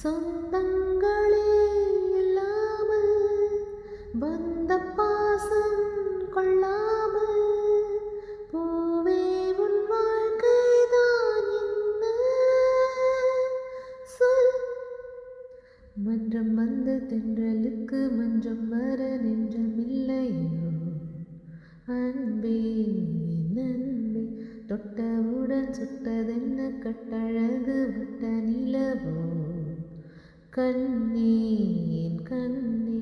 சொந்தங்களே இல்லாமல் வந்த பாசம் கொள்ளாமல் பூவே உன் வாழ்க்கைதான் என்ன சொல். மன்றம் வந்த தென்றலுக்கு மன்றம் வர நெஞ்சமில்லையோ அன்பே நன்பே. தொட்டவுடன் சுட்டதென்ன கட்டழகு வட்ட நிலவோ கண்ணே கண்ணே.